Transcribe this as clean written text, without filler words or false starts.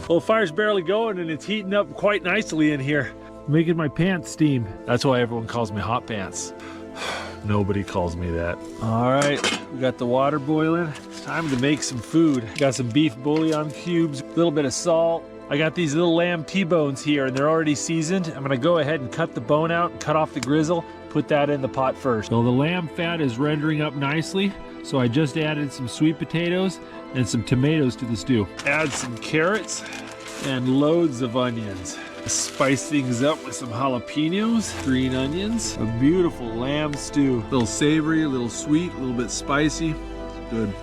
Well, the fire's barely going and it's heating up quite nicely in here. Making my pants steam. That's why everyone calls me Hot Pants. Nobody calls me that. All right, we got the water boiling. It's time to make some food. Got some beef bouillon cubes, a little bit of salt. I got these little lamb T-bones here and they're already seasoned. I'm gonna go ahead and cut the bone out and cut off the grizzle, put that in the pot first. So the lamb fat is rendering up nicely. So I just added some sweet potatoes and some tomatoes to the stew. Add some carrots and loads of onions. Spice things up with some jalapenos, green onions, a beautiful lamb stew. A little savory, a little sweet, a little bit spicy. Good.